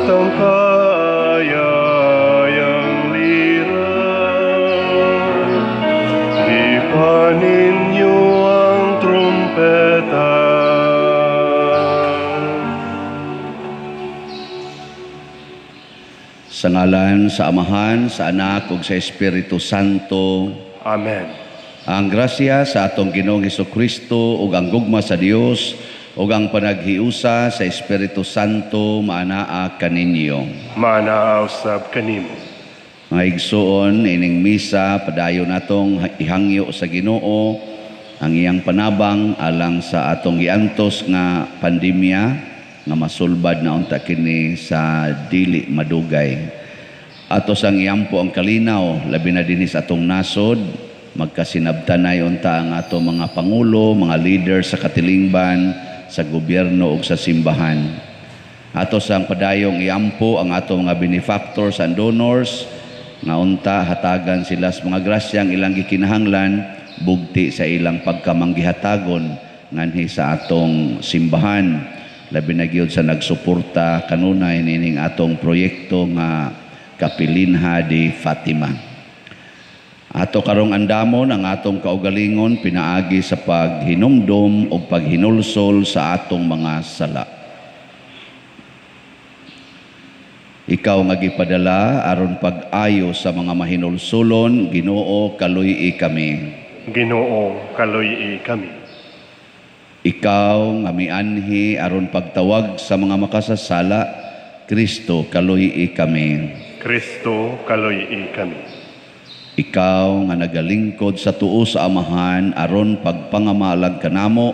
ang kaayayang lirang, ipanin niyo ang trumpeta. Sa ngalan, sa Amahan, sa Anak, ug sa Espiritu Santo. Amen. Ang grasya sa atong Ginoong Hesukristo ug ang gugma sa Dios ug ang panaghiusa sa Espiritu Santo maanaa kaninyo. Manaaw sab kanimo. Mga igsoon, ining misa padayon natong ihangyo sa Ginoo ang iyang panabang alang sa atong giantos nga pandemya nga masulbad na unta kini sa dili madugay. Atos ang iyampo ang kalinaw labi na dinis atong nasod, magkasinabtanay unta ang atong mga pangulo, mga leader sa katilingban, sa gobyerno ug sa simbahan. Atos ang padayong iampo ang atong mga benefactors and donors nga unta hatagan sila sa mga grasyang ilang gikinahanglan bugti sa ilang pagkamanggihatagon nganhi sa atong simbahan. Labi na gyud sa nagsuporta kanunay nining atong proyekto nga Kapilinha de Fatima. Ato karong andamon ang atong kaugalingon pinaagi sa paghinumdom o paghinulsol sa atong mga sala. Ikaw nga gipadala aron pag-ayo sa mga mahinulsulon, Ginoo kaluy-i kami. Ginoo kaluy-i kami. Ikaw nga mianhi aron pagtawag sa mga makasasala, Kristo kaluy-i kami. Kristo kaluy-i kami. Ikaw nga nagalingkod sa tuo sa Amahan aron pagpangamalag kanamo,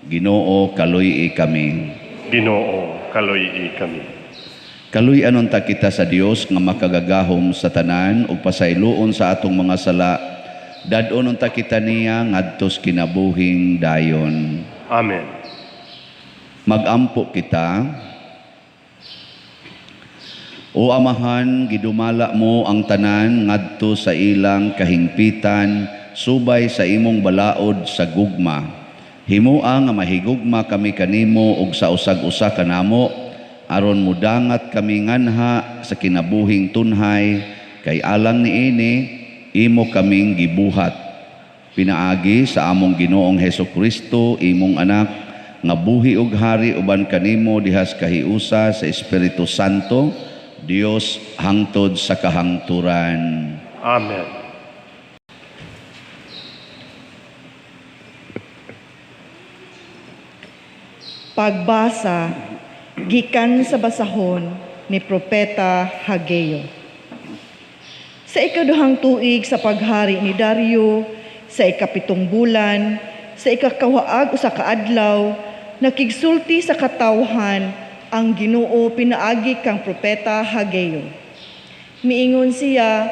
Ginoo kaluy-i kami. Ginoo kaluy-i kami. Kaluy-anon ta kita sa Dios nga makagagahom sa tanan ug pasayloon sa atong mga sala. Dadon ta kita niya ngadtos kinabuhing dayon. Amen. Magampo kita. O Amahan, gidumala mo ang tanan ngadto sa ilang kahingpitan subay sa imong balaod sa gugma. Himua nga mahigugma kami kanimo ug sa usag-usa kanamo aron mudangat kami nganha sa kinabuhing tunhay kay alang niini imo kaming gibuhat. Pinaagi sa among Ginoong Hesukristo imong anak nga buhi ug hari uban kanimo dihas kahiusa sa Espiritu Santo, Dios hangtod sa kahangturan. Amen. Pagbasa gikan sa basahon ni Propeta Hageo. Sa ikaduhang tuig sa paghari ni Dario, sa ikapitong bulan, sa ikakawaag usa ka adlaw, nakigsulti sa katawhan ang Ginoo pinaagi kang Propeta Hageo. Miingon siya,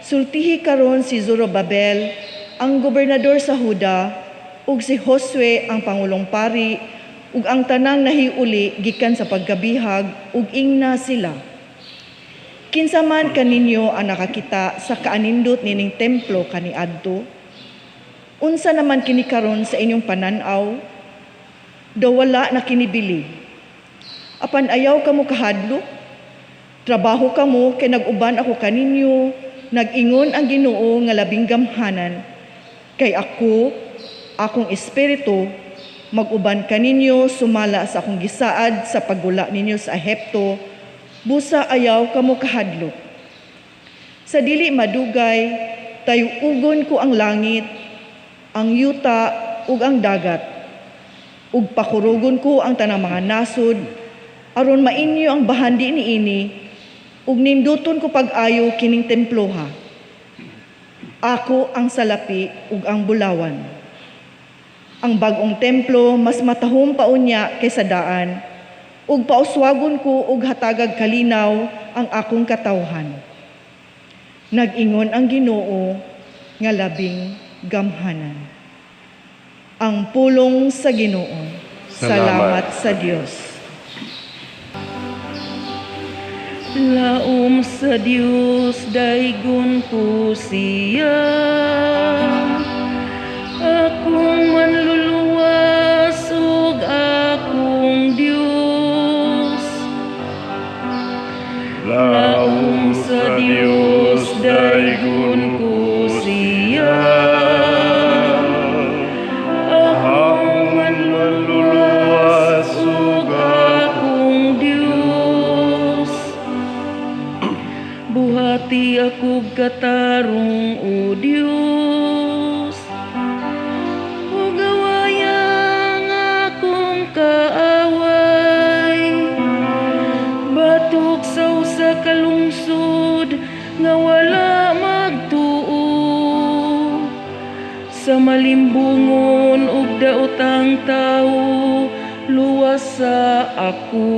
sultihi karon si Zorobabel, ang gobernador sa Huda, ug si Josue ang pangulong pari, ug ang tanang nahiuli gikan sa paggabihag, ug ingna sila. Kinsa man kaninyo ang nakakita sa kaanindot nining templo kaniadto? Unsa naman kini karon sa inyong pananaw? Daw wala na kinibili. Apan ayaw kamo kahadlok, trabaho kamo kay nag-uban ako kaninyo, nag-ingon ang Ginoo nga labing gamhanan, kay ako, akong espiritu, mag-uban kaninyo sumala sa akong gisaad sa paggula ninyo sa Ehipto, busa ayaw kamo kahadlok. Sa dili madugay, tayuugon ko ang langit, ang yuta ug ang dagat, ug pakurugon ko ang tanang mga nasod, aron mainyo ang bahandi niini, ug ninduton ko pag-ayo kining temploha. Ako ang salapi ug ang bulawan. Ang bag-ong templo mas matahom pa unya kaysa daan, ug pauswagon ko ug hatagag kalinaw ang akong katawhan. Nag-ingon ang Ginoo nga labing gamhanan. Ang pulong sa Ginoo. Salamat sa Dios. Laom sa Dios daygon ko siya, akong manluluwas ug akong Dios. Pagsulti ako katarong o Diyos, o gawayang akong kaaway. Batok sa usa ka lungsod nga wala magtuo, sa malimbungon ug daotang tawo luwas sa ako.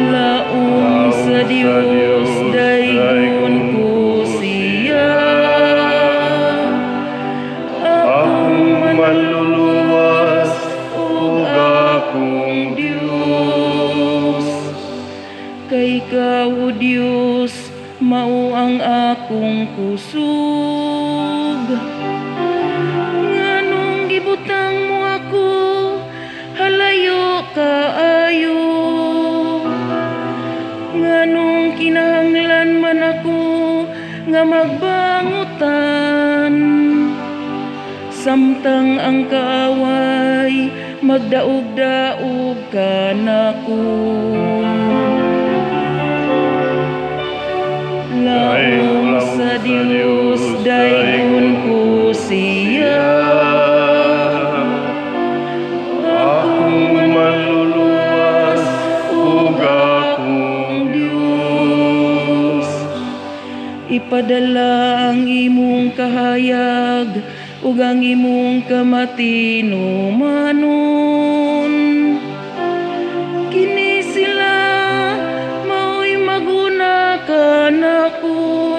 Laong sa Dios daygon ko siya, akong manluluwas ug akong Dios. Kay ikaw, O Dios, mao ang akong kusog. Nganong gibutang mo ako, halayo kaayo. Nganong kinahanglan man ako nga magbangutan, samtang ang kaaway magdaog-daog ka nako. Laong sa Dios daygon ko siya, akong manluluwas ug akong Dios. Ipadala ang imong kahayag ug ang imong kamatinumanon. Kini sila mao'y maguna ka nako,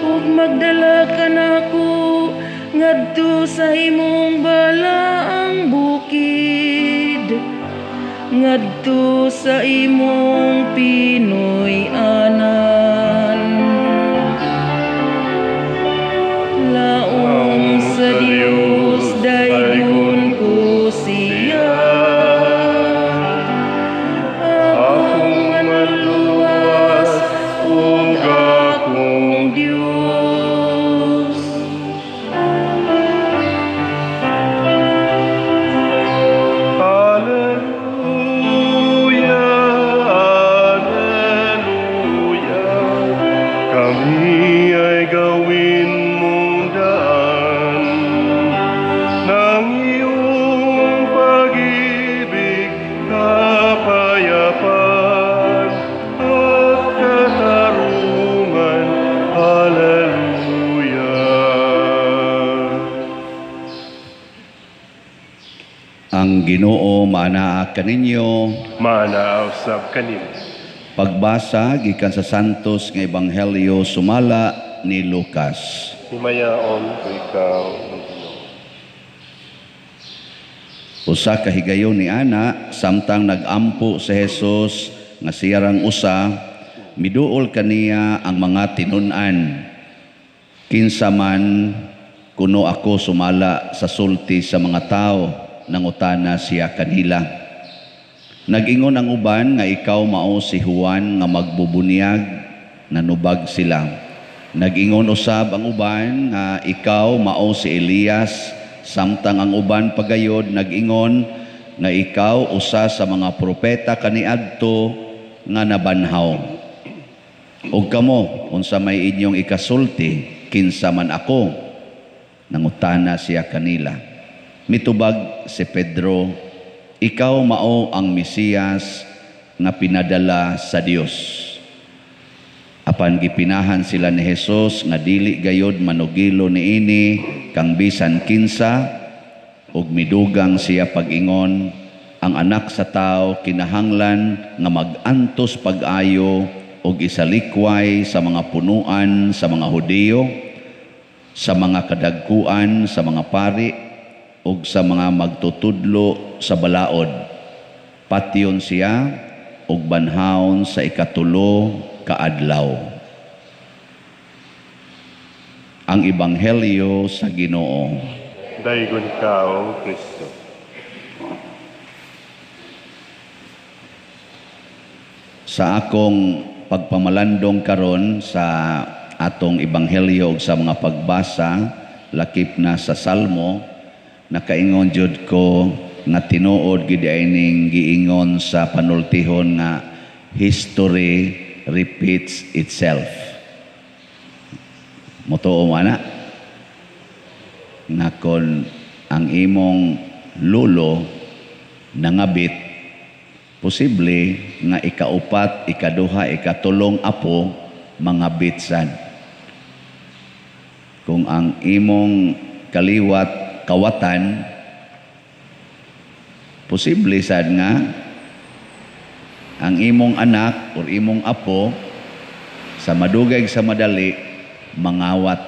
ug magdala ka nako ngadto sa imong balaang bukid, ngadto sa imong Pinoy-anan. Laong sa Dios daygon ko siya, akong manluwas ug akong Dios. Alleluia, alleluia. Kami ay gawin mong daan ng iyong pag-ibig, kapayapaan at katarungan. Alleluia. Ang Ginoo maanaa kaninyo. Manausab kanimo. Pagbasa gikan sa santos nga ebanghelyo sumala ni Lucas. Himayaon ko ikaw, ang Ginoo. Usa ka higayon ni ana samtang nagampo sa Hesus nga siyarang usa, miduol kaniya ang mga tinun-an. Kinsa man kuno ako sumala sa sulti sa mga tao, nangutana siya kanila. Nag-ingon ang uban nga ikaw mao si Juan nga magbubunyag, nanubag sila. Nag-ingon usab ang uban nga ikaw mao si Elias, samtang ang uban pagayod nag-ingon nga ikaw usa sa mga propeta kaniadto nga nabanhaw. Ug kamo unsa may inyong ikasulti, kinsa man ako? Nangutana siya kanila. Mitubag si Pedro, ikaw mao ang Mesiyas nga pinadala sa Dios. Apan gipinahan sila ni Jesus nga dili gayod manugilo niini kang bisan kinsa, ug midugang siya pag-ingon, ang anak sa tao kinahanglan nga mag-antos pag-ayo ug isalikway sa mga punuan sa mga Hudiyo, sa mga kadagkuan sa mga pari, ug sa mga magtutudlo sa balaod. Patyon siya ug banhaon sa ikatulo kaadlaw. Ang Ebanghelyo sa Ginoo. Daygon ka, Kristo. Sa akong pagpamalandong karon sa atong Ebanghelyo ug sa mga pagbasa, lakip na sa Salmo, nakaingon jud ko nga tinuod gid ining giingon sa panultihon nga history repeats itself. Motuo mo ana nga kon ang imong lolo nangabit, posible nga ikaupat, ikaduha, ikatulong apo mga bitsan. Kung ang imong kaliwat kawatan, posible sad nga ang imong anak o imong apo sa madugay sa madali mangawat.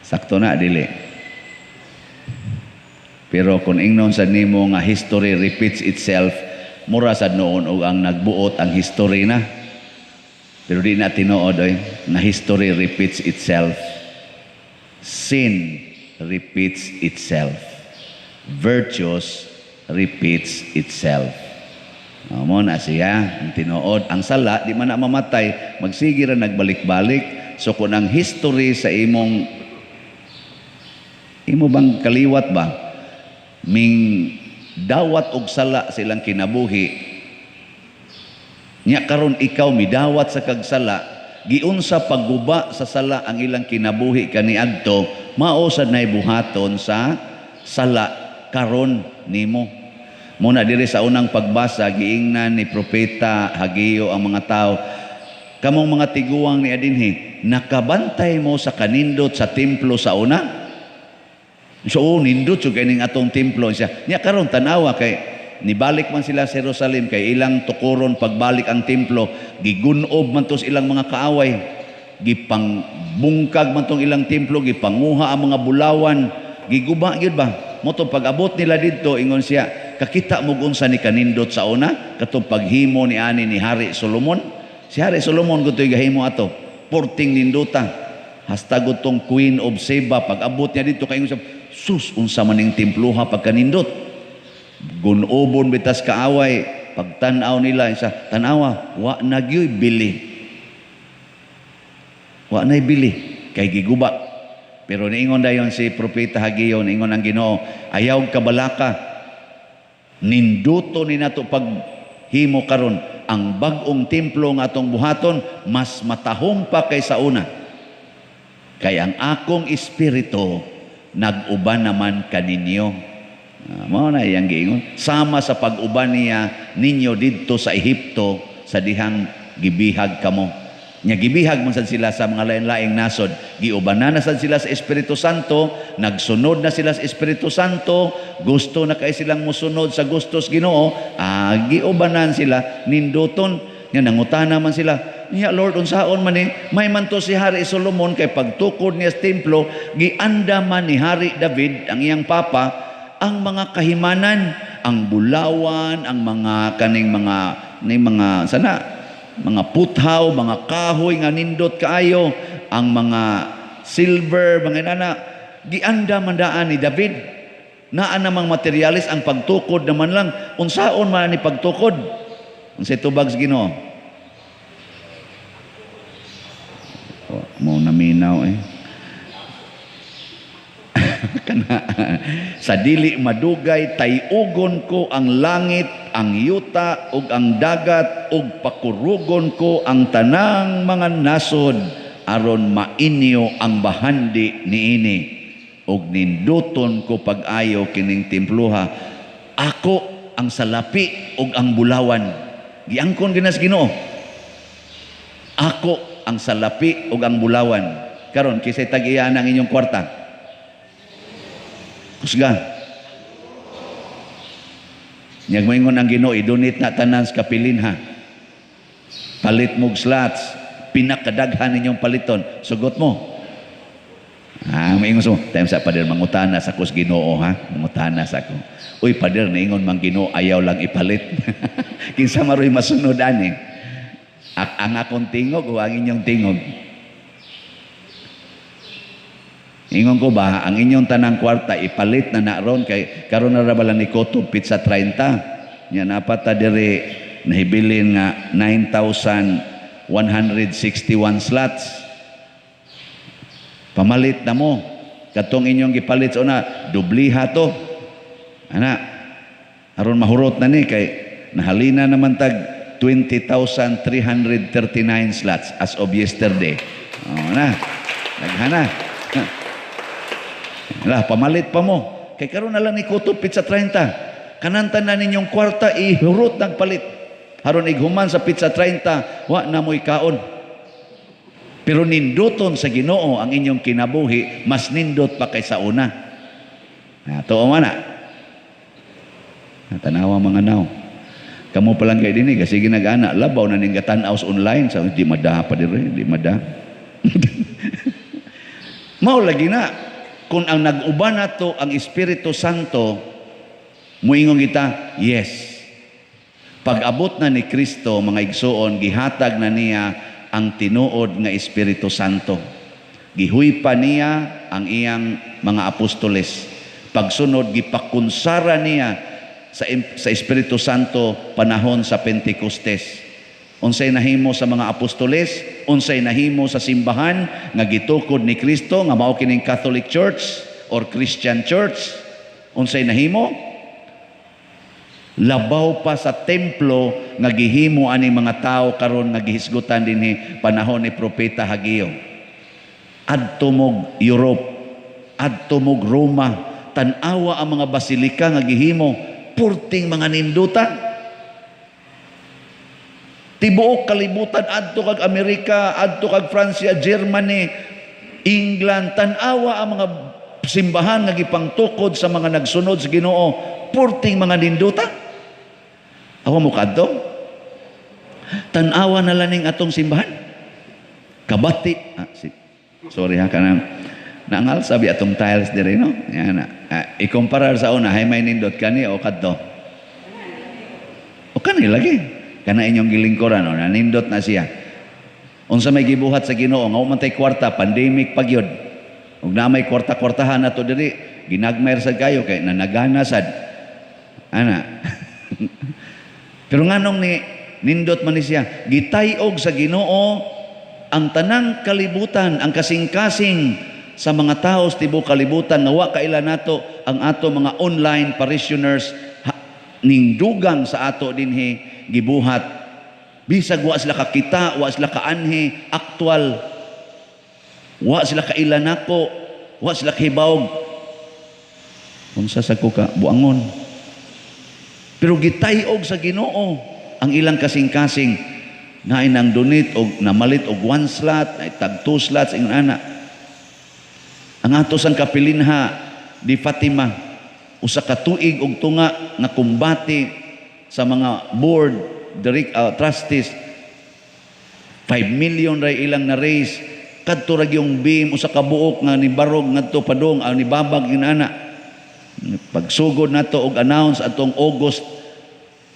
Sakto na dili. Pero kung ingnon sa nimo nga history repeats itself, mura sad noon og ang nagbuot ang history na. Pero di na tinuod nga history repeats itself. Sin repeats itself. Virtues repeats itself. Mo na siya ang tinuod. Ang sala di man na mamatay, magsige ra nagbalik-balik. So kung ang history sa imo bang kaliwat ba ming dawat og sala silang kinabuhi, nya karon ikaw midawat sa kagsala, giunsa pagguba sa sala ang ilang kinabuhi kaniadto, mao sad nay buhaton sa sala karon nimo. Muna diri sa unang pagbasa giingnan ni propeta Hageo ang mga tao, kamong mga tiguang ni adinhi, nakabantay mo sa kanindot sa templo sa una? So nindot so kining atong templo siya. Nya karon tanawa kay nibalik man sila sa Jerusalem kay ilang tukuron pagbalik ang templo, gigunob man tos ilang mga kaaway, gipangbungkag man tong ilang templo, gipanguha ang mga bulawan, giguba gyud ba? Moto pag-abot nila didto ingon siya, kakita mo unsa ni kanindot sa una katong paghimo ni ani ni Hari Solomon. Si Hari Solomon gutoy gahimo ato, porting ninduta. Hasta gutong Queen of Sheba pag-abot niya dito kay ingon siya, sus unsa man ning temploha pagkanindot. Gunobon bitas kaaway, pagtan-aw nila isa, tanawa wa nagyoy bili. Wa nay bili kay giguba. Pero niingon dayon si propeta Hageo, niingon ang Ginoo, ayaw kabalaka, ninduto ni nato paghimo karon, ang bag-ong templo nga atong buhaton mas matahong pa kaysa una. Kay ang akong espiritu nag-uban naman kaninyo. Mao na iyang giingon. Sama sa pag-uban niya ninyo didto sa Ehipto sa dihang gibihag kamo. Nya gibihag man sad sila sa mga lain-laing nasod. Giubanan na sad sila sa Espiritu Santo, nagsunod na sila sa Espiritu Santo, gusto na kay silang musunod sa gustos Ginoo, giubanan sila ninduton. Nya nangutana man sila, niya Lord unsaon man may manto si Hari Solomon kay pagtukod niya sa templo gianda man ni Hari David ang iyang papa ang mga kahimanan, ang bulawan, ang mga kaning mga sana mga puthaw, mga kahoy nga nindot kaayo, ang mga silver, mga inana gianda man daan ni David. Naa namang materialis ang pagtukod naman lang. Unsaon man ni pagtukod? Unsay tubag sa Ginoo? Mo naminaw kana sa dili madugay tayugon ko ang langit, ang yuta ug ang dagat ug pakurugon ko ang tanang mga nasod aron mainyo ang bahandi niini ug ninduton ko pag-ayo kining temploha. Ako ang salapi ug ang bulawan. Giangkon ginas Ginoo, ako ang salapi ug ang bulawan. Karon kisay tag-iya ang inyong kwarta. Kusga. Nyag moingon ang Ginoo, idunit na tanan sa kapilin ha. Palit mog slots, pinakadaghan ninyong paliton. Sugot mo. Moingon mo, time sa pader mangutana sa kus Ginoo ha. Mangutana sa ko. Uy pader niingon mang Ginoo ayaw lang ipalit. Kinsa maroy masunod ani. Ang akong tingog o ang inyong tingog? Ingon ko ba, ang inyong tanang kwarta ipalit na naron kay karon na ra bala ni Kotob pizza 30. Nya napata diri nahibilin nga 9,161 slots. Pamalit na mo. Katong inyong gipalit sa una, dubliha to. Ana, Aron mahurot na ni kay nahalina naman tag 20,339 slots as of yesterday. Na. Naghana. Lah, pamalit pa mo. Kay karon na lang ni kutob pizza 30. Kananta na ninyong kwarta, ihurot ng palit. Haron ighuman sa pizza 30, wa na mo'y kaon. Pero ninduton sa Ginoo ang inyong kinabuhi, mas nindot pa kaysa una. Tuo man na. Tanawa mga naw. Kamu pa lang kayo din kasi ginag-ana, labaw na ning gatanaw sa online, sa di madaha pa dire, di madaha. Mao lagi na kung ang nag-uban nato ang Espiritu Santo, muingon kita, yes. Pag-abot na ni Kristo, mga igsoon, gihatag na niya ang tinuod nga Espiritu Santo. Gihuipa niya ang iyang mga apostoles. Pagsunod, gipakunsara niya sa Espiritu Santo panahon sa Pentecostes. Unsay nahimo sa mga apostoles, unsay nahimo sa simbahan nga gitukod ni Kristo nga mao kining Catholic Church or Christian Church. Unsay nahimo? Labaw pa sa templo nga gihimo ani mga tao karon nga gihisgutan dinhi panahon ni Propeta Hageo. Adto mog Europe, adto mog Roma, tan-awa ang mga basilika nga gihimo, purting mga ninduta. Tibuok kalibutan adto kag Amerika, adto kag Francia, Germany, England, tan-awa ang mga simbahan nga gipangtukod sa mga nagsunod sa Ginoo, purting mga ninduta. Awa mo kadto? Tan-awa na laning atong simbahan. Kabati. Sorry ha kanang naangal sabi atong tiles dire no. Yan na. Ikumparar sa una hay may nindot kani o kadto. O kani lagi. Kana inyong gilingkuran o nanindot na siya. Unsa may gibuhat sa Ginoo nga umantay kwarta pandemic pagyod. Ug na may kwarta-kwartahan nato diri ginagmayr sad kayo kay nanagana sad. Ana. Pero nganong ni nindot man ni siya, gitayog sa Ginoo ang tanang kalibutan, ang kasing-kasing sa mga tao sa tibuok kalibutan nga wa kaila nato ang ato mga online parishioners ning dugang sa ato dinhi gibuhat. Bisag wa sila kakita, wa sila kaanhi, aktual. Wa sila kaila nako, wa sila kahibawog. Unsa sa ko ka buangon. Pero gitayog sa Ginoo ang ilang kasing-kasing na inang donate og namalit og 1 slot, ay tag 2 slots ingon ana. Ang ato sang kapilinha di Fatima usa ka tuig og tunga nga kumbati sa mga board trustees 5 million ray ilang na raise kadto ra yung beam usa ka buok nga ni barog ngadto padong ni babag inana. Pagsugod nato og announce atong August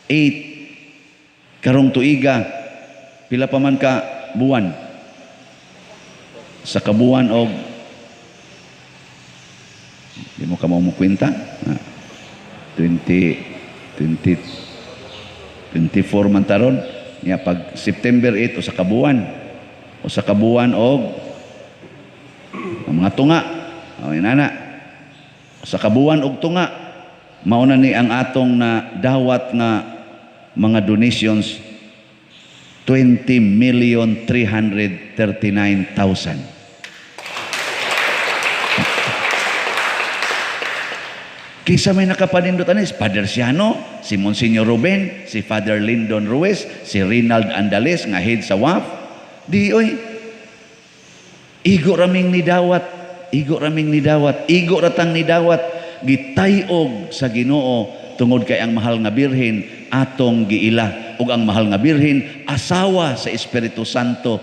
8 karong tuiga pila pa man ka buwan sa kabuwan og di mo ka mo kwenta 24 man taron niya pag September 8 o sa kabuwan og ang mga tunga o inana sa kabuwan og tunga mao na ni ang atong na dawat nga mga donations 20,339,000. Kisa may nakapanindot anis, Father Siano, si Monsignor Ruben, si Father Lyndon Ruiz, si Rinald Andales, nga head sa WAF. Di, oy, igo raming nidawat, igo ratang nidawat, gitayog sa Ginoo, tungod kay ang mahal nga birhen, atong giila. Ug ang mahal nga birhen, asawa sa Espiritu Santo.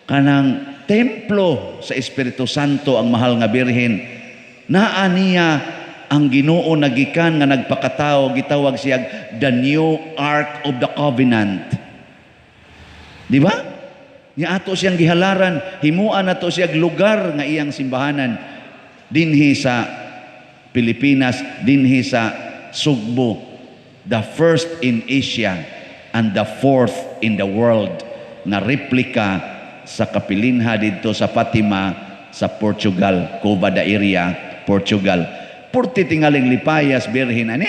Kanang templo sa Espiritu Santo, ang mahal nga birhen. Naa niya ang Ginoo nagikan nga nagpakatao, gitawag siya the new Ark of the Covenant. Di ba? Nya ato siyang gihalaran, himuan nato siyang lugar nga iyang simbahanan dinhi sa Pilipinas, dinhi sa Sugbo, the first in Asia and the fourth in the world na replika sa kapilinha dito sa Fatima sa Portugal, Cova da Iria, Portugal. Purti tingaling lipayas birhin ani.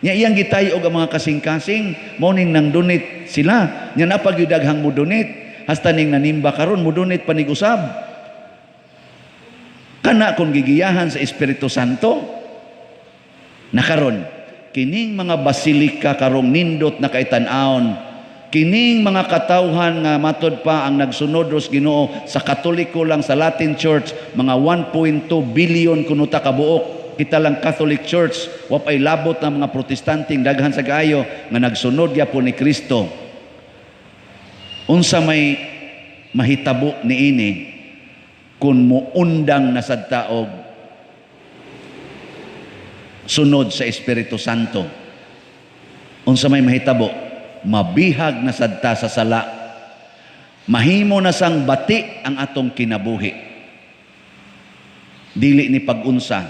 Nya iyang gitayo og ang mga kasing-kasing mo ning nang donate sila. Nya napag yung daghang mo donate hasta ning nanimba karon mo donate panig usab. Kana kung gigiyahan sa Espiritu Santo na karon kining mga basilika karong nindot na kaitan-aon, kining mga katawhan nga matod pa ang nagsunod ros Ginoo sa Katoliko lang sa Latin Church mga 1.2 billion kunuta ka buok. Kita lang Catholic Church, wapay labot na mga protestanting daghan sa kaayo nga nagsunod gyapon ni Kristo. Unsa may mahitabo niini kung muundang na sad taog sunod sa Espiritu Santo? Unsa may mahitabo? Mabihag na sadta sa sala. Mahimo na sang bati ang atong kinabuhi. Dili ni pag-unsa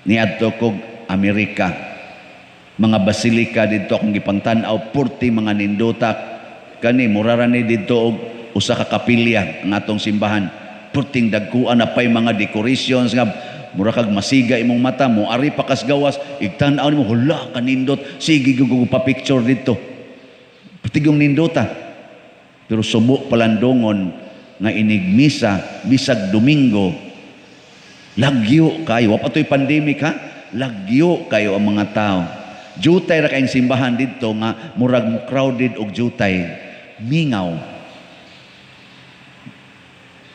ni adto kog Amerika. Mga basilika didto akong gipangtan-aw 40 mga nindutak. Kani murara ni didto og usa ka kapilya ang atong simbahan. Purting dagkuan na pay mga decorations nga mura kag masiga imong mata mo ari pa kas gawas igtan-aw nimo hala kanindot sige gugu pa picture dito putigong nindota pero subo palandongon nga inigmisa bisag Domingo lagyo kayo wa patoy pandemic ha lagyo kayo ang mga tao jutay ra kayong simbahan dito nga murag crowded og jutay mingaw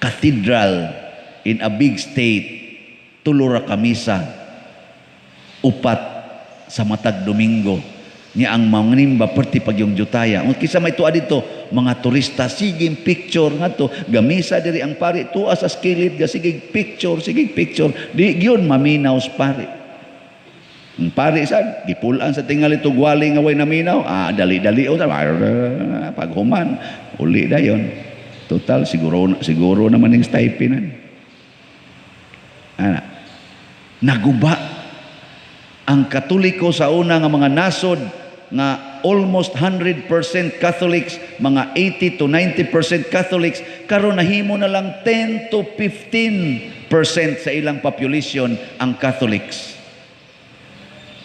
cathedral in a big state tulura kamisa upat sa matag Domingo niya ang mga nimba perti pag yung jutaya kisa may tuwa dito mga turista sige picture nga to gamisa diri ang pari tuwa sa skilid ga sige picture di gyud maminaw sa pari ang pari sad gipulan sa tingali tugwali nga way naminaw dali-dali o paghuman uli dayon total siguro naman yung stipend naguba ang Katoliko sa una nga mga nasod nga almost 100% Catholics, mga 80 to 90% Catholics, karon nahimo na lang 10 to 15% sa ilang population ang Catholics.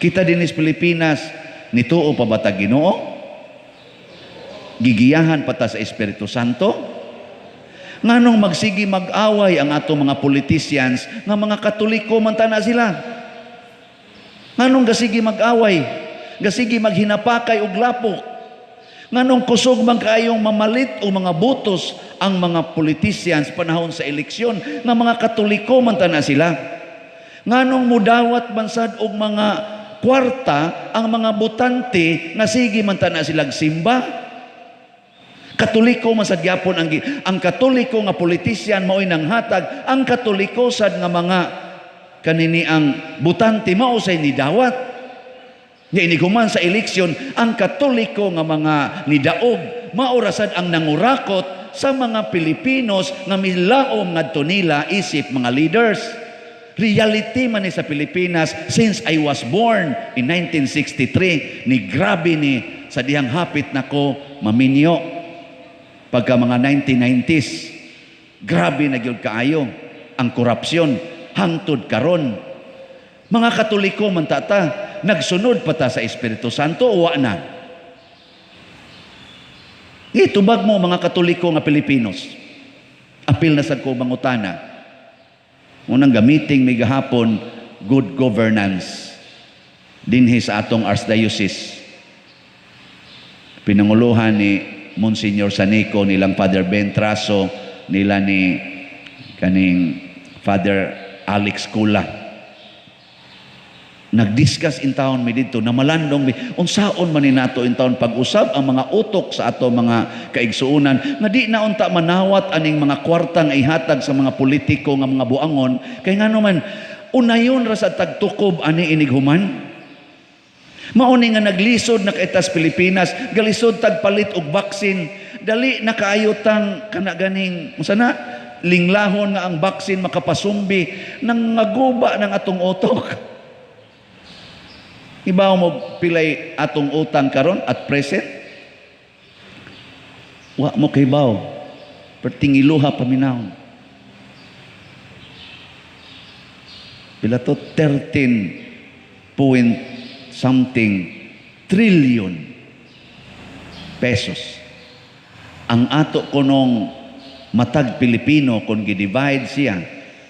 Kita din sa Pilipinas, nituo pa ba ta Ginoo? Gigiyahan pa ta sa Espiritu Santo? Nganong magsigi mag-away ang atong mga politicians nga mga Katoliko man tana sila? Nganong gasigi mag-away? Gasigi maghinapakay og lapok? Nganong kusog man kaayong mamalit o mga botos ang mga politicians panahon sa eleksyon nga mga Katoliko man tana sila? Nganong mudawat man sad og mga kwarta ang mga botante nga sige man tana silang simba? Katoliko man sad gyapon ang Katoliko nga politician mao'y nanghatag, ang Katoliko sad nga mga kanini ang butante mao say nidawat. Nya iniguman sa eleksyon ang Katoliko nga mga nidaog mao ra sad ang nangurakot sa mga Pilipinos nga milaom ngadto nila isip mga leaders. Reality man ni sa Pilipinas since I was born in 1963 ni grabe ni sa dihang hapit nako maminyo. Pagka mga 1990s, grabe na gyud kaayo ang korupsyon hangtod karon. Mga Katoliko man tata, nagsunod pa ta sa Espiritu Santo o wa na? Itubag mo mga Katoliko nga Pilipinos. Apil na sad ko mangutana. Unang gamiting may gahapon good governance dinhi sa atong archdiocese. Pinanguluhan ni Monsignor Sanico, nilang Father Ben Traso, nila ni kaning Father Alex Kula. Nag-discuss in town mi dito na malandong mi unsaon man ni nato in town pag-usab ang mga utok sa ato mga kaigsuonan nga di na unta manawat aning mga kwarta nga ihatag sa mga politiko nga mga buangon kay ngano man unayon ra sa tagtukob ani inighuman. Mauni nga naglisod na kaitas Pilipinas, galisod tagpalit og baksin, dali nakaayotang kana ganing unsa na linglahon nga ang baksin makapasumbi nang ngaguba ng atong utok. Ibaw mo pilay atong utang karon at present? Wa mo kay baw. Perting iluha paminaw. Pila to 13.2 something trillion pesos. Ang ato kunong matag Pilipino kung gi-divide siya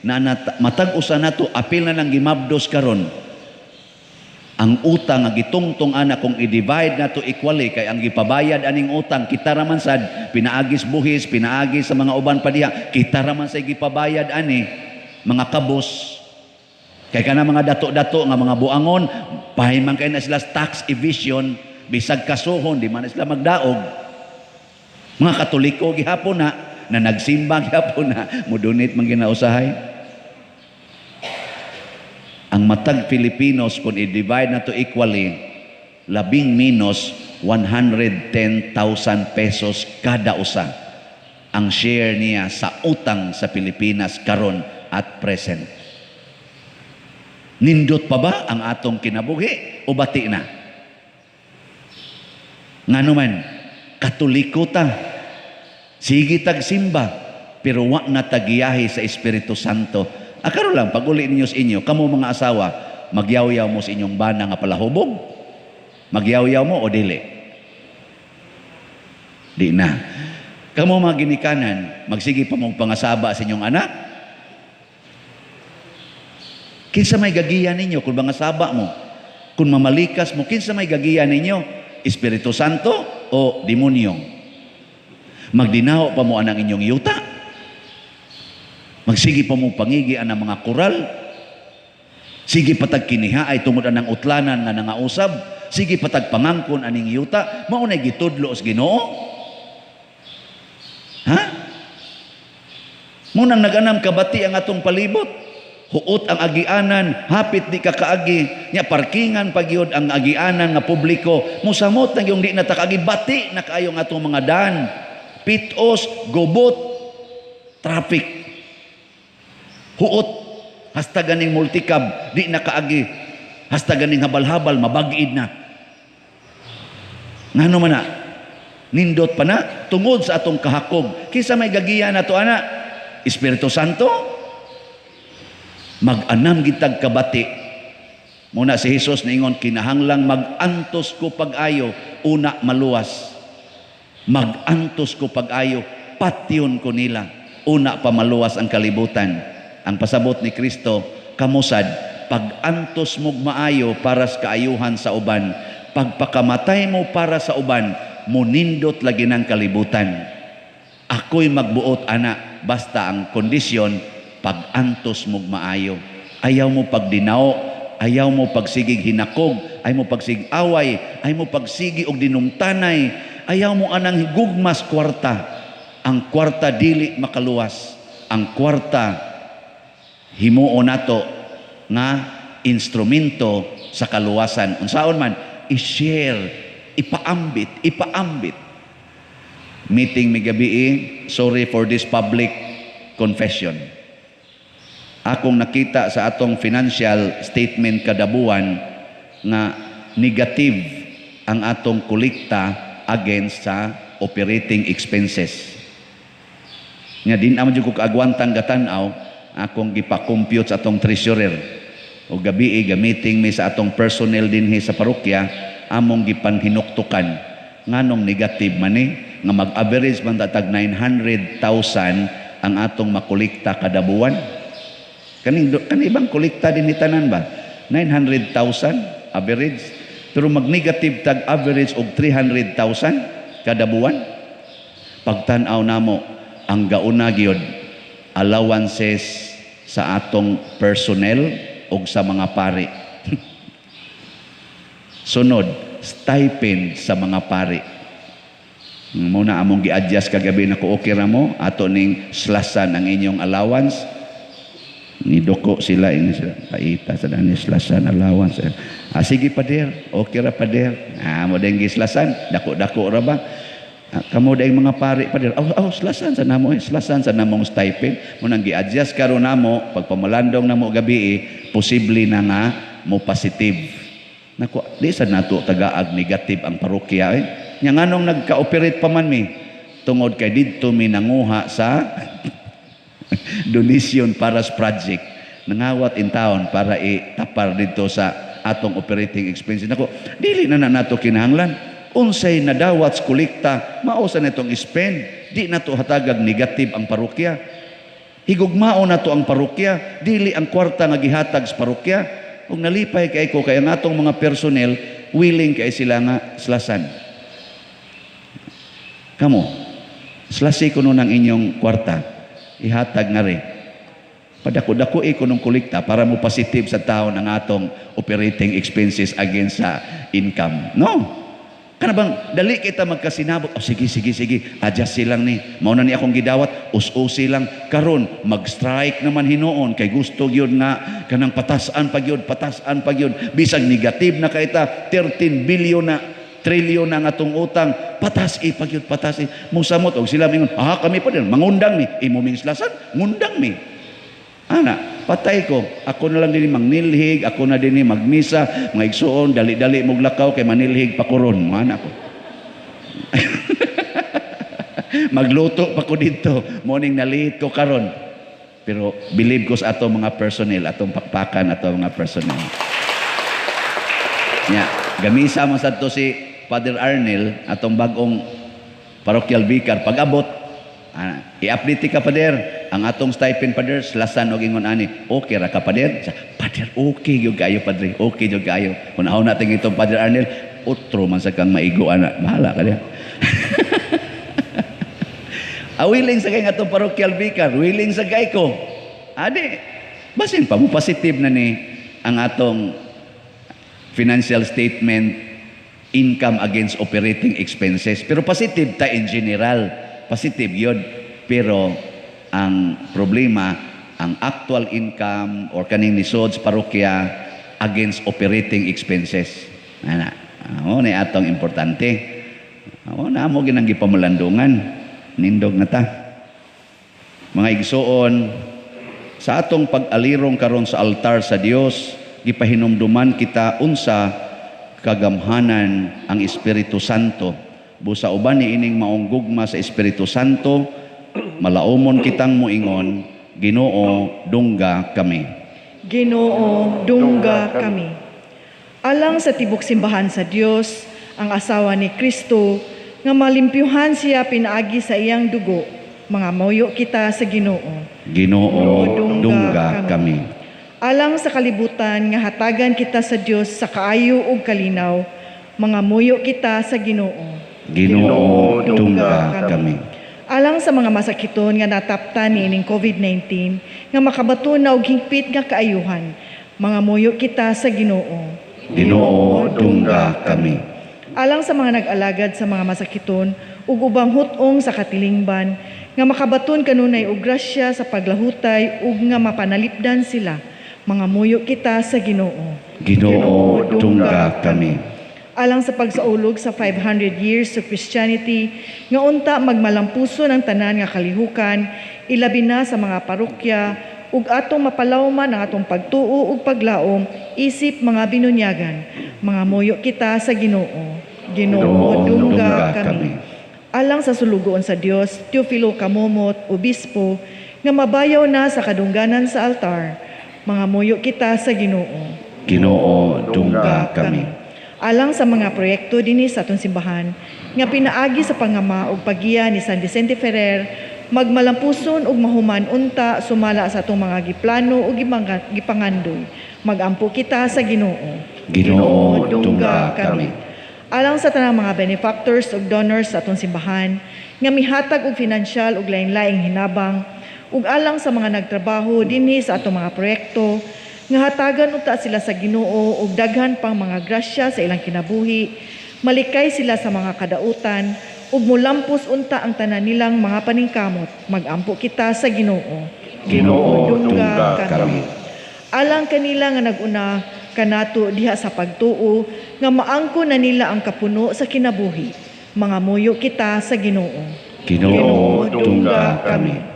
na matag usa nato apil na lang gimabdos karon. Ang utang nga gitungtong ana kung i-divide nato equally kay ang gipabayad aning utang kita ra man sad pinaagis buhis, pinaagis sa mga uban pa diha, kita ra man say gipabayad ani mga kabos. Kay kana mga dato-dato nga mga buangon, pahimang kay na sila tax evasion, bisag kasuhon di man sila magdaog. Mga Katoliko gihapon na nagsimba gihapon na mudunit man ginausahay. Ang matag Filipinos kung i-divide na to equally, labing minus 110,000 pesos kada usa ang share niya sa utang sa Pilipinas karon at present. Nindot pa ba ang atong kinabuhi o bati na? Nganuman, Katoliko ta, sige tagsimba, pero wa na tagiyahi sa Espiritu Santo. Akaro lang, pag uli ninyo sa inyo, kamo mga asawa, magyaw-yaw mo sa inyong bana nga palahubog? Magyaw-yaw mo o dili? Di na. Kamo mga ginikanan, magsige pa mong pangasaba sa inyong anak? Kinsa may gagiya ninyo kung pangasaba mo? Kung mamalikas mo, kinsa may gagiya ninyo? Espiritu Santo o demonyo? Magdinaho pa mo anang inyong yuta? Magsige pa mo pangigi ang mga koral. Sige patag kiniha ay tungod anang utlanan nga nangausab. Sige patag pangangkon aning yuta. Maunay gitudlo sa Ginoo. Ha? Munang naganam kabati ang atong palibot. Huot ang agianan, hapit di ka kaagi. Nya parkingan pagyod ang agianan nga publiko. Musamot nang yung di na takagi bati na kaayong atong mga daan. Pitos, gobot, traffic. Huot, hasta ganing multicab, di na kaagi. Hasta ganing habal-habal, mabagid na. Ngano man na, nindot pa na, tungod sa atong kahakog. Kinsa may gagiya na to, ana? Espiritu Santo? Mag-anam gitag kabati. Muna si Jesus ningon, kinahanglang mag-antos ko pag-ayo, una maluwas. Mag-antos ko pag-ayo, patyon ko nila. Una pa maluwas ang kalibutan. Ang pasabot ni Kristo, kamusad, pag-antos mo maayo para sa kaayuhan sa uban, pagpakamatay mo para sa uban, munindot lagi ng kalibutan. Ako'y magbuot, anak, basta ang kondisyon, pag-antos mo maayo. Ayaw mo pagdinao, ayaw mo pagsigig hinakog, ayaw mo pagsigig away, ayaw mo pagsigi og dinumtanay, ayaw mo anang higugmas kwarta. Ang kwarta dili makaluwas. Ang kwarta himuo nato nga instrumento sa kaluwasan. Unsaon man, i-share, ipaambit. Meeting mi gabi, sorry for this public confession. Akong nakita sa atong financial statement kada buwan nga negative ang atong kolekta against sa operating expenses. Nga din naman yung kaagwantang gatanaw, akong gipa-compute sa atong treasurer. O gabi gamiting mi sa atong personnel dinhi sa parokya, among gipanhinuktukan. Nganong negative man nga mag-average man tatag 900,000 ang atong makolekta kada buwan. Kani ibang kolekta din hitanan ba? 900,000 average. Pero mag-negative tag average og 300,000 kada buwan. Pagtan-aw namo ang gauna gyud allowances sa atong personnel o sa mga pari. Sunod, stipend sa mga pari. Muna among gi-adjust kagabi na ko okay ra mo, ato ning slasan ang inyong allowance. Nidoko sila ini sila paita sa dani slasan allowance. Sige pader, okay ra pader. Mo deng gislasan, dako-dako ra ba? Kamo daing mga pari pader. Slasan sa namo, slasan sa namong stipend. Munang gi-adjust karon namo pagpamalandong namo gabi, posible na nga mo positive. Nako, di sa nato tagaag negative ang parokya Nya nganong nagka-operate pa man mi tungod kay didto mi nanguha sa donation para sa project. Nangawat in town para itapar dito sa atong operating expenses. Nako, dili na nato kinahanglan. Unsay nadawat sa kolekta, mao sa natong spend. Di nato hatagag negative ang parokya. Higugmao na to ang parokya, dili ang kwarta nga gihatag sa parokya. Ug nalipay kay ko kay ang atong mga personnel willing kay sila nga slasan. Kamo, slasi ko nun ang inyong kwarta, ihatag nga rin. Padako-dako ko nung kolekta para mo positive sa tao ng atong operating expenses against sa income. No. Kana bang dali kita magkasinabot, sige, adjust silang ni. Mauna ni akong gidawat, us-usi lang. Karon mag-strike naman hinuon, kay gusto yun nga, kanang patasan pag yun. Bisag negative na kaita, 13 billion na, trillion na nga atong utang, patasi. Musamot, og sila mingon, kami pa din, mangundang mi. Imuming slasan, ngundang mi. Ana, patay ko. Ako na lang din magnilhig, ako na din magmisa, mga igsuon, dali-dali muglakaw kay manilhig pakuron. Mga anak ko. Magluto pa ko dito. Morning na late ko karon. Pero believe ko sa atong mga personnel, atong pakpakan, atong mga personnel. Gamisa mo sa to si Father Arnel, atong bagong parochial vicar. Pag-abot, i-update ka, Pader. Ang atong stipend, Pader, slasan o gingon ani, okay ra ka, Pader? Pader, okay yung gayo, Padre. Okay yung gayo. Kung ako natin itong Father Arnel, utro man sa kang maigo, anak. Bahala ka niya. Willing sa kay atong parochial vicar, willing sa gay ko. Adi, basin pa mo positive na ni ang atong financial statement, income against operating expenses. Pero positive ta in general. Positive yun. Pero ang problema, ang actual income or kaning nisod sa parokya against operating expenses. Ano na atong importante. Na mo ginang gipamulandungan. Nindog na ta. Mga igsoon, sa atong pag-alirong karon sa altar sa Dios, gipahinumduman kita unsa kagamhanan ang Espiritu Santo. Busa uban ni ining maong gugma sa Espiritu Santo, malaumon kitang muingon, Ginoo, dungga kami. Ginoo, dungga kami. Alang sa tibok simbahan sa Dios, ang asawa ni Kristo, nga malimpyuhan siya pinaagi sa iyang dugo, mga moyo kita sa Ginoo. Ginoo, dungga kami. Alang sa kalibutan nga hatagan kita sa Dios sa kaayo ug kalinaw, mga moyo kita sa Ginoo. Ginoo, dungga kami. Alang sa mga masakiton nga nataptan ni ining COVID-19, nga makabaton na og hingpit nga kaayuhan, mga moyo kita sa Ginoo. Ginoo, dungga kami. Alang sa mga nag-alagad sa mga masakiton ug ubang hutong sa katilingban, nga makabaton kanunay og grasya sa paglahutay ug nga mapanalipdan sila, mga muyo kita sa Ginoo. Ginoo, dungga kami. Alang sa pagsaulog sa 500 years of Christianity, nga unta magmalampuso ng tanan nga kalihukan, ilabi na sa mga parokya, ug atong mapalawman ang atong pagtuo ug paglaom, isip mga binunyagan, mga muyo kita sa Ginoo. Ginoo, dungga kami. Alang sa sulugoon sa Dios, Teofilo Kamomot, obispo, nga mabayaw na sa kadungganan sa altar, mga muyo kita sa Ginoo. Ginoo, dungga kami. Alang sa mga proyekto dinhi sa atong simbahan, nga pinaagi sa pangama ug paggiya ni San Vicente Ferrer, magmalampuson ug mahuman unta sumala sa atong mga giplano ug gipangandoy. Magampo kita sa Ginoo. Ginoo, dungga kami. Alang sa tanang mga benefactors ug donors sa atong simbahan, nga mihatag og financial ug lain-laing hinabang, ug alang sa mga nagtrabaho dinhi sa atong mga proyekto, nga hatagan unta sila sa Ginoo ug daghan pang mga grasya sa ilang kinabuhi, malikay sila sa mga kadautan, ug mulampos unta ang tanan nilang mga paningkamot. Magampo kita sa Ginoo. Ginoo, dungga kami. Alang kanila nga naguna kanato diha sa pagtuo, nga maangko na nila ang kapuno sa kinabuhi. Mga muyo kita sa Ginoo. Ginoo, dungga kami.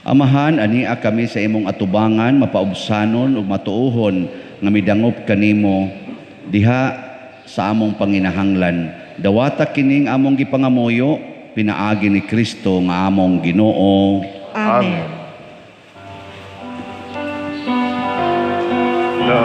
Amahan, ania kami sa imong atubangan, mapaubsanon ug matuohon nga midangop kanimo diha sa among panginahanglan. Dawata kining among gipangamuyo, pinaagi ni Kristo nga among Ginoo. Amen. Na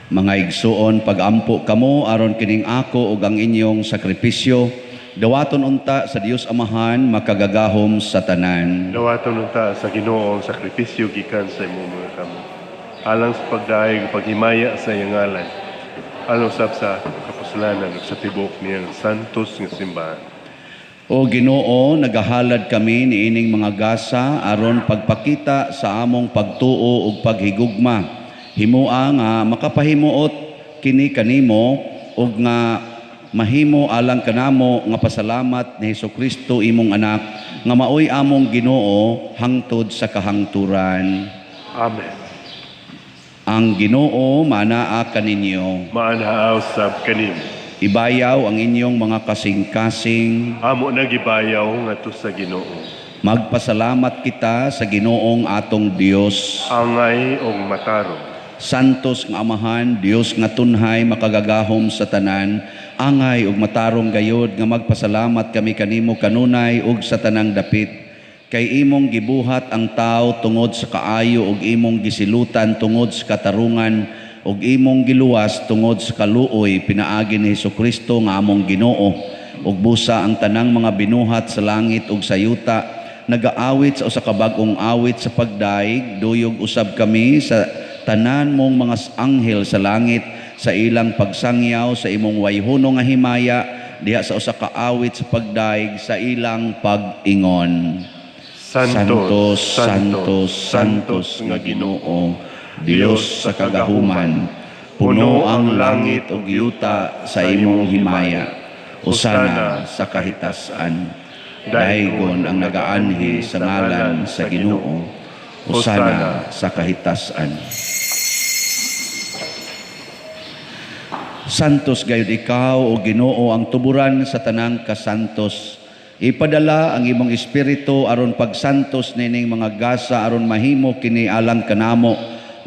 Mga igsuon, pagampo kamo aron kining ako ug ang inyong sakripisyo, dawaton unta sa Dios Amahan makagagahom sa tanan. Dawaton unta sa Ginoong sakripisyo gikan sa imong mga kamot. Alang sa pagdaig paghimaya sa iyang ngalan. Alang sab sa kapuslanan ug sa tibok niyang santos nga simbahan. O Ginoo, nagahalad kami niining mga gasa aron pagpakita sa among pagtuo ug paghigugma. Himoa nga makapahimuot kini kanimo ug nga mahimo alang kanamo nga pasalamat ni Hesukristo imong anak nga maoy among Ginoo hangtod sa kahangturan. Amen. Ang Ginoo manaa kaninyo. Maanhaaw sab kanimo. Ibayaw ang inyong mga kasing-kasing. Amo nagibayaw ngadto sa Ginoo. Magpasalamat kita sa Ginoong atong Dios. Angay og matarong. Santos nga Amahan, Dios nga tunhay makagagahom sa tanan, angay ug matarong gayod nga magpasalamat kami kanimo kanunay ug sa tanang dapit. Kay imong gibuhat ang tao tungod sa kaayo ug imong gisilutan tungod sa katarungan ug imong giluwas tungod sa kaluoy pinaagi ni Hesukristo nga among Ginoo. Ug busa ang tanang mga binuhat sa langit ug sa yuta, nagaawit sa usa ka bag-ong awit sa pagdaig, duyog usab kami sa tanan mong mga anghel sa langit sa ilang pagsangyaw sa imong wayhunong nga himaya diha sa usa ka awit sa pagdaig sa ilang pag-ingon. Santos, Santos, Santos nga Ginoo, Dios sa kagahuman, puno ang langit ug yuta sa imong himaya. Usana sa kahitasan. Daigon ang nagaanhi sa ngalan sa Ginoo. Usana sa kahitasan. Santos gayud ikaw o Ginoo ang tuburan sa tanang kasantos. Ipadala ang imong espiritu aron pagsantos nining mga gasa aron mahimo kini alang kanamo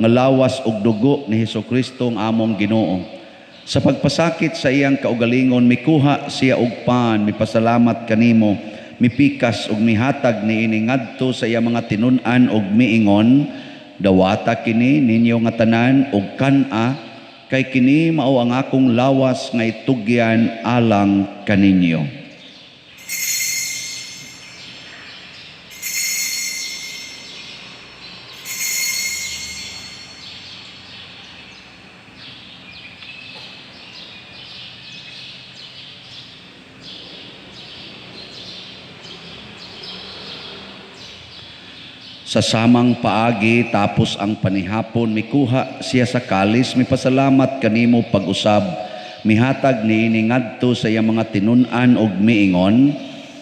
nga lawas ug dugo ni Hesukristo ang among Ginoo. Sa pagpasakit sa iyang kaugalingon mikuha siya og pan, mipasalamat kanimo, mipikas ug mihatag niini ngadto sa iyang mga tinun-an ug miingon, dawata kini ninyo nga tanan ug kan-a, kay kini mao ang akong lawas nga itugyan alang kaninyo. Sa samang paagi tapos ang panihapon mikuha siya sa kalis, mipasalamat kanimo pag-usab, mihatag niini ngadto sa iyang mga tinun-an ug miingon,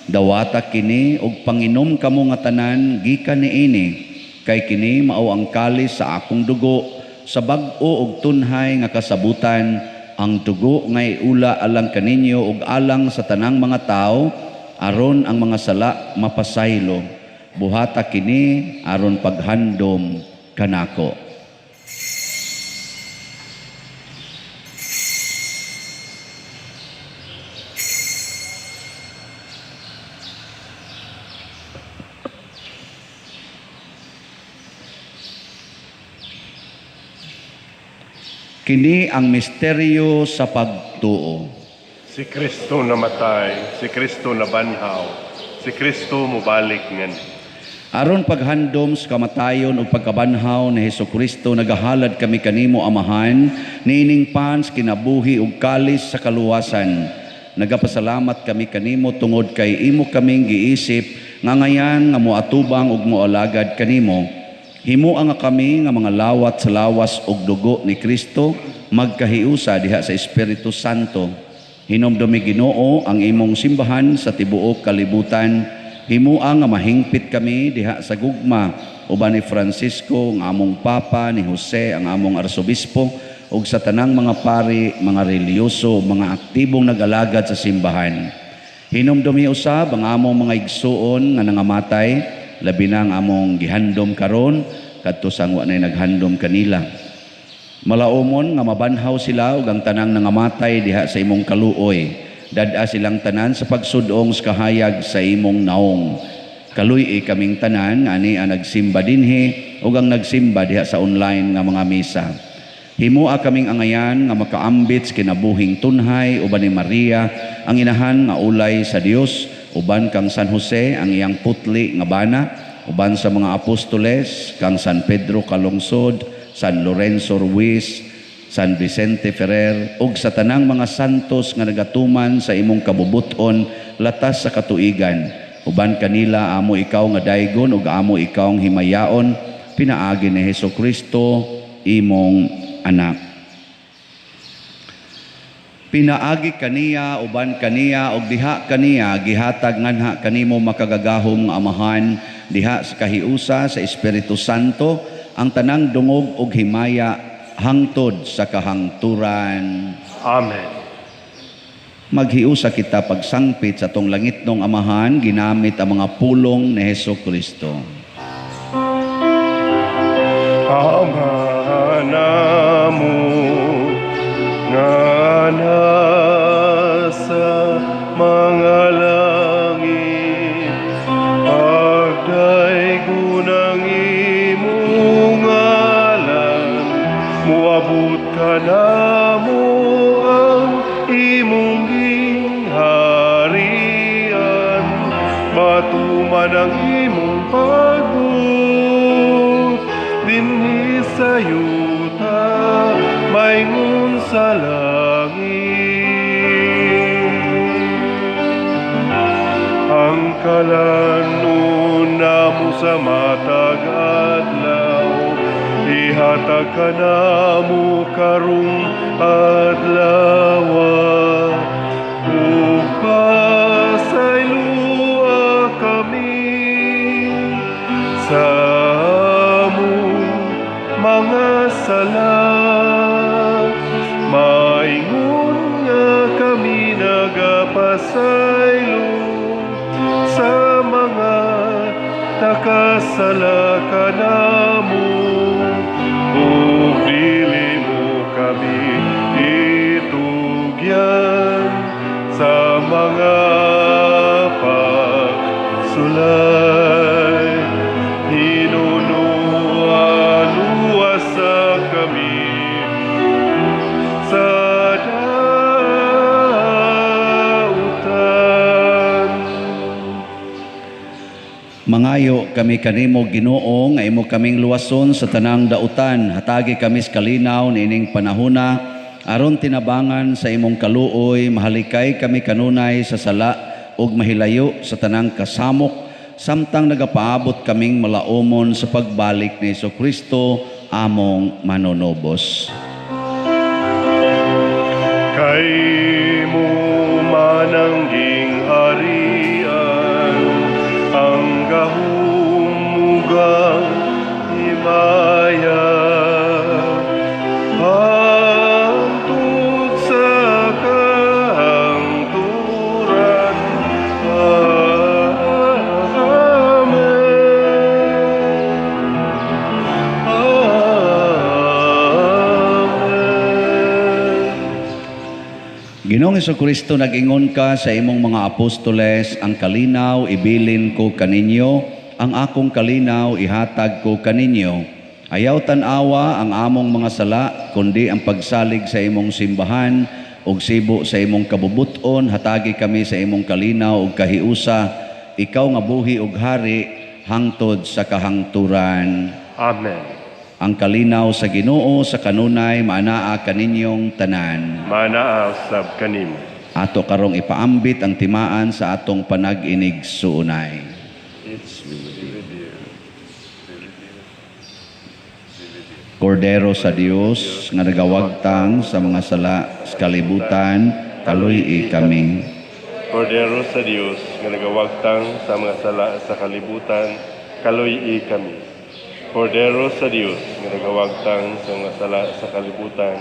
dawata kini ug panginom kamo nga tanan gikan niini, kay kini mao ang kalis sa akong dugo, sa bag-o ug tunhay nga kasabutan, ang dugo nga iula alang kaninyo ug alang sa tanang mga tao, aron ang mga sala mapasaylo. Buhata kini aron paghandom kanako. Kini ang misteryo sa pagtuo. Si Kristo namatay, si Kristo nabanhaw, si Kristo mubalik ngan. Aron paghandom sa kamatayon o pagkabanhaw ni Hesukristo, nagahalad kami kanimo Amahan, niining pans kinabuhi ug kalis sa kaluwasan. Nagapasalamat kami kanimo tungod kay imo kaming giisip nga ngayan nga moatubang ug moalagad kanimo. Himua nga kami nga mga lawat sa lawas ug dugo ni Kristo magkahiusa diha sa Espiritu Santo. Hinomdumi Ginoo ang imong simbahan sa tibuok kalibutan. Himua nga mahingpit kami diha sa gugma uban ni Francisco ang among papa, ni Jose ang among arsobispo ug sa tanang mga pari, mga reliyoso, mga aktibong nag-alagad sa simbahan. Hinumdumi usab ang among mga igsuon nga nangamatay, labi na ang among gihandom karon kadto sang wa nay naghandom kanila. Malaumon nga mabanhaw sila ug ang tanang nangamatay diha sa imong kaluoy. Dada silang tanan sa pagsudong sa kahayag sa imong naong. Kaluy kaming tanan, ani ang nagsimba dinhi, o ang nagsimba diha sa online nga mga misa. Himoa kaming angayan nga makaambit sa kinabuhing tunhay uban ni Maria ang inahan nga ulay sa Dios, uban kang San Jose ang iyang putli nga bana, uban sa mga apostoles kang San Pedro Calungsod, San Lorenzo Ruiz, San Vicente Ferrer ug sa tanang mga santos nga nagatuman sa imong kabubuton latas sa katuigan. Uban kanila amo ikaw nga daygon ug amo ikaw ang himayaon, pinaagi ni Hesukristo imong anak. Pinaagi kaniya uban kaniya ug diha kaniya gihatag nganha kanimo makagagahom nga amahan diha sa kahiusa sa Espiritu Santo ang tanang dungog ug himaya hangtod sa kahangturan. Amen. Maghiusa kita pagsangpit sa tong langitnong amahan ginamit ang mga pulong ni Hesukristo. Ama namo nga nasa mga langit, pagdaygon ang imong ngalan, muabot ka namo ang imong gingharian, matuman ang imong pagbuot dinhi sa yuta maingon sa langit. Ang kalanon namo sa matag adlaw, ihatag ka namo karong adlaw, ug pasaylua kami sa mga sala, maingon nga kami nagapasaylo sa mga nakasala kanamo, ug dili mo kami itugyan sa mga pagsulay. Mangayo kami kanimo Ginoo nga imo kaming luwason sa tanang dautan, hatagi kami sa kalinaw niining panahona aron tinabangan sa imong kaluoy, mahalikay kami kanunay sa sala ug mahilayo sa tanang kasamok, samtang nagapaabot kaming malaumon sa pagbalik ni Hesukristo among manonobos. Kay mo manangging arian, ang gahumugang himaya, hangtod sa kahangturan. Ginoong Hesukristo, nag-ingon ka sa imong mga apostoles, ang kalinaw ibilin ko kaninyo, ang akong kalinaw ihatag ko kaninyo. Ayaw tan-awa ang among mga sala, kundi ang pagsalig sa imong simbahan, ug sibo sa imong kabubuton, hatagi kami sa imong kalinaw ug kahiusa, ikaw nga buhi ug hari, hangtod sa kahangturan. Amen. Ang kalinaw sa Ginoo sa kanunay maanaa kaninyong tanan. Manaa sab kanimo. Ato karong ipaambit ang timaan sa atong panag-inig suunay. Kordero sa Dios nga nagawagtang sa mga sala sa kalibutan, kaluy kami. Kordero sa Dios nga nagawagtang sa mga sala sa kalibutan, kaluy kami. Kordero sa Dios nga nagawagtang sa mga sala sa kalibutan,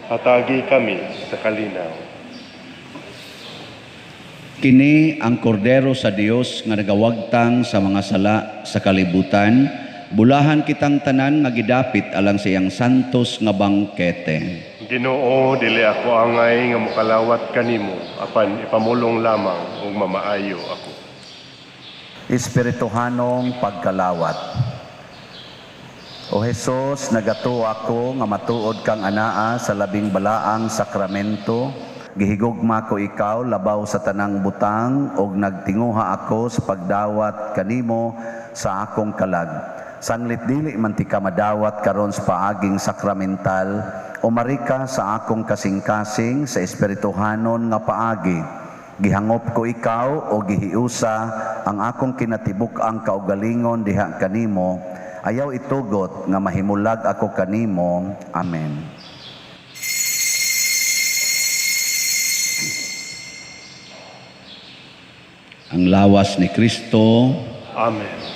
hatagi kami sa kalinaw. Kini ang kordero sa Dios nga nagawagtang sa mga sala sa kalibutan, bulahan kitang tanan nga gidapit alang sa iyang santos nga bangkete. Ginoo, dili ako angay nga mukalawat kanimo, apan ipamulong lamang ug mamaayo ako. Espirituhanong pagkalawat. O Jesus, nagato ako nga matuod kang anaa sa labing balaang sakramento. Gihigugma ko ikaw labaw sa tanang butang ug nagtinguha ako sa pagdawat kanimo sa akong kalag. Sanglit dili man ti ka madawat karon sa paaging sakramental, umari ka sa akong kasing-kasing sa espirituhanon nga paagi. Gihangop ko ikaw o gihiusa ang akong kinatibuk-ang kaugalingon diha kanimo. Ayaw itugot nga mahimulag ako kanimo. Amen. Ang lawas ni Kristo. Amen.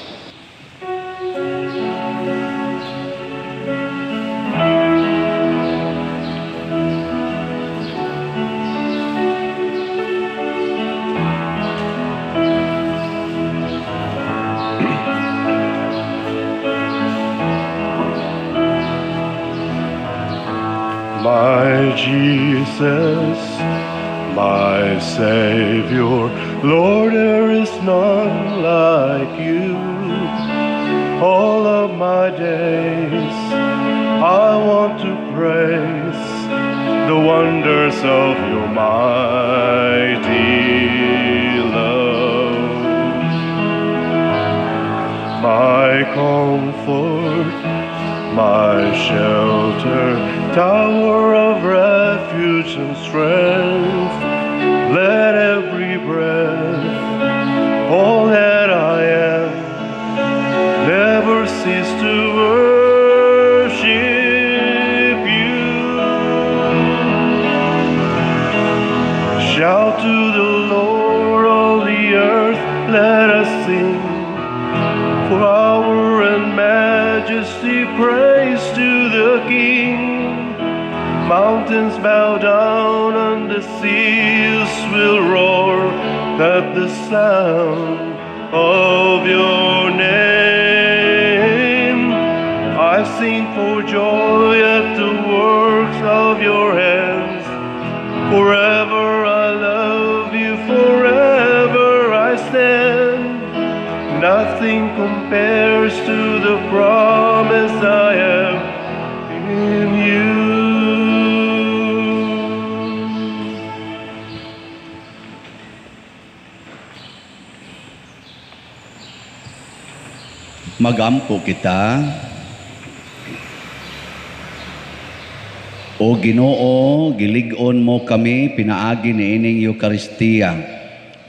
My Jesus, my Savior, Lord, there is none like you. All of my days I want to praise the wonders of your mighty love. My comfort, my shelter, tower of refuge and strength, let every breath, all that I am, never cease to worship you. Shout to the Lord, all the earth, let us sing, for power and majesty, praise to the King. Mountains bow down and the seas will roar at the sound of your name. I sing for joy at the works of your hands. Forever I love you, forever I stand. Nothing compares to the promise I have in you. Magampo kita. O Ginoo, gilig-on mo kami pinaagi ni ining Eucharistia.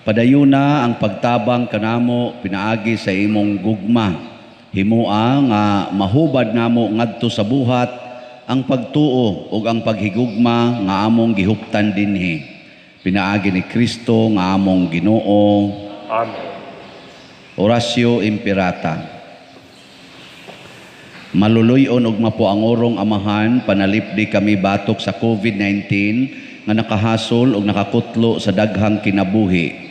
Padayuna ang pagtabang kanamo pinaagi sa imong gugma. Himua nga mahubad namo ngadto sa buhat ang pagtuo ug ang paghigugma nga among gihuptan dinhi. Pinaagi ni Kristo nga among Ginoo. Amen. Oratio Imperata. Maluluyon og mapuangorong amahan, panalipdi kami batok sa COVID-19 nga nakahasol og nakakutlo sa daghang kinabuhi.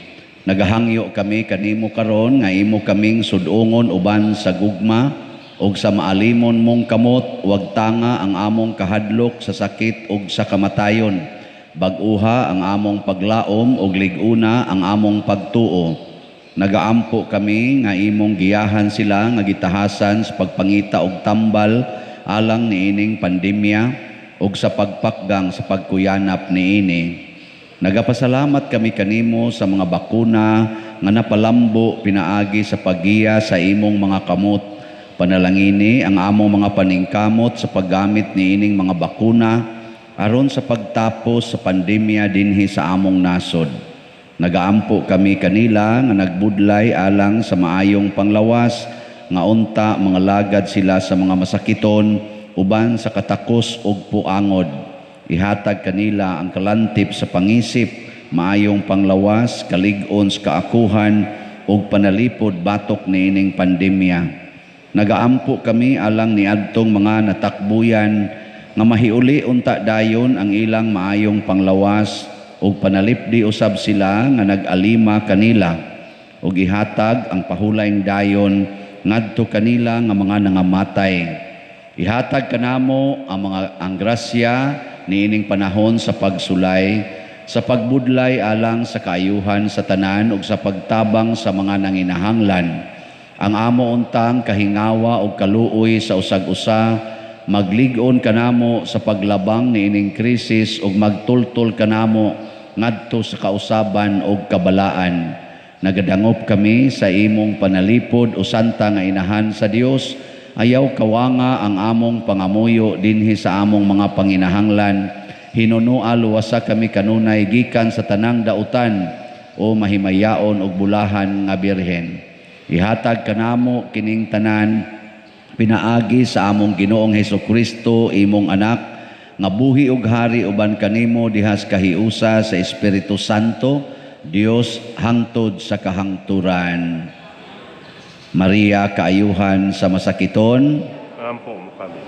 Nagahangyo kami kanimo karon nga imo kaming sudungon uban sa gugma og sa maalimon mong kamot, wag tanga ang among kahadlok sa sakit ug sa kamatayon. Bag-uha ang among paglaom ug lig-una ang among pagtuo. Nagaampo kami nga imong giyahan sila nga gitahasan sa pagpangita og tambal alang niining pandemya ug sa pagpakgang sa pagkuyanap niini. Nagapasalamat kami kanimo sa mga bakuna nga napalambo pinaagi sa paggiya sa imong mga kamot. Panalangini ang among mga paningkamot sa paggamit niining mga bakuna aron sa pagtapos sa pandemya dinhi sa among nasod. Nagaampo kami kanila nga nagbudlay alang sa maayong panglawas nga unta mga lagad sila sa mga masakiton uban sa katakos ug puangod. Ihatag kanila ang kalantip sa pangisip, maayong panglawas, kalig-on sa kaakuhan ug panalipod batok niining pandemya. Nagaampo kami alang niadtong mga natakbuyan nga mahiuli unta dayon ang ilang maayong panglawas ug panalipdi usab sila nga nag-alima kanila ug ihatag ang pahulaing dayon ngadto kanila nga mga nangamatay. Ihatag kanamo ang grasya niining panahon sa pagsulay, sa pagbudlay alang sa kaayuhan sa tanan ug sa pagtabang sa mga nanginahanglan. Ang amo untang kahingawa o kaluoy sa usag-usa, maglig-on kanamo sa paglabang ni ining krisis ug magtultol kanamo ngadto sa kausaban ug kabalaan. Nagadangop kami sa imong panalipod o santa nga inahan sa Dios. Ayaw kawanga ang among pangamuyo dinhi sa among mga panginahanglan. Hinunua luwasa kami kanunay gikan sa tanang dautan o mahimayaon og bulahan nga birhen. Ihatag kanamo kining tanan pinaagi sa among Ginoong Hesukristo imong anak nga buhi ug hari uban kanimo dihas kahiusa sa Espiritu Santo, Dios hangtod sa kahangturan. Maria kaayuhan sa masakiton, Ampo mo kami.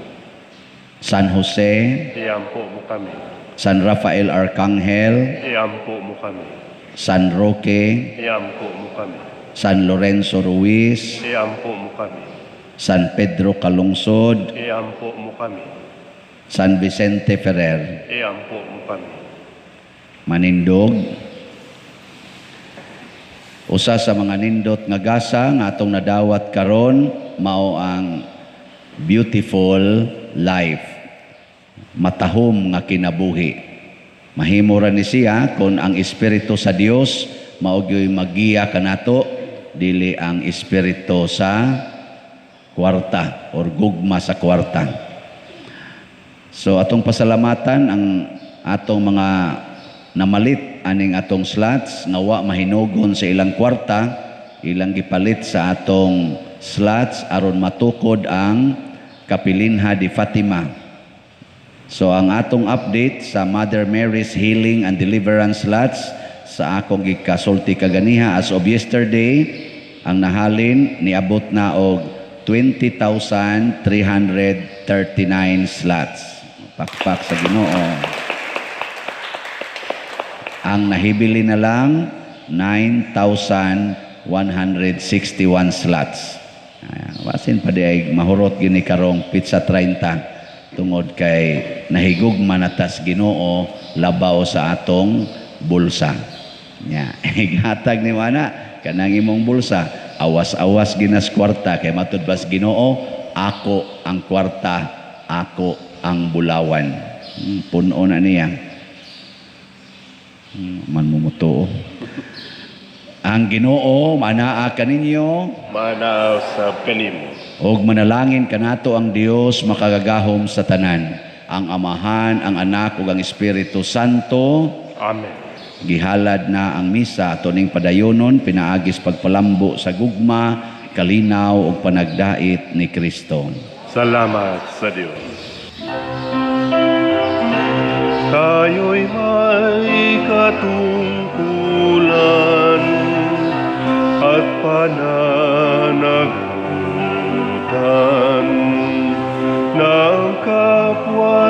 San Jose, Iampo mo kami. San Rafael Arcangel, Iampo mo kami. San Roque, Iampo mo kami. San Lorenzo Ruiz, Iampo mo kami. San Pedro Calungsod, Iampo mo kami. San Vicente Ferrer. Iampo mo kami. Manindog, usa sa mga nindot nga gasa nga atong nadawat karon mao ang beautiful life, matahom nga kinabuhi. Mahimo ra ni siya kung ang Espiritu sa Dios mao gyud magiya kanato, dili ang espiritu sa kwarta or gugma sa kwarta. So atong pasalamatan ang atong mga namalit aning atong slots nawa mahinugon sa ilang kwarta, ilang gipalit sa atong slots aron matukod ang Kapilinha de Fatima. So ang atong update sa Mother Mary's Healing and Deliverance slots sa akong gikasulti kaganiha as of yesterday, ang nahalin niabot na og 20,339 slots. Pakpak sa Ginoo. Ang nahibili na lang 9,161 slots. Wasin pa di ay mahurot gini karong pizza 30 tungod kay nahigugma na tas Ginoo labaw sa atong bulsa. Nya, ihatag ni mana kanang imong bulsa, awas-awas ginas kwarta kay matud bas Ginoo, ako ang kwarta, ako ang bulawan. Puno na niya. Man mumuto. Ang Ginoo manaa kaninyo, Manaw sa kanimo. og manalangin kanato ang Dios makagagahom sa tanan, ang Amahan, ang Anak ug ang Espiritu Santo. Amen. Gihalad na ang misa tuning padayonon pinaagis pagpalambo sa gugma, kalinaw ug panagdait ni Kristo. Salamat sa Diyos. Tayo'y may katungkulan at pananagutan ng kapwa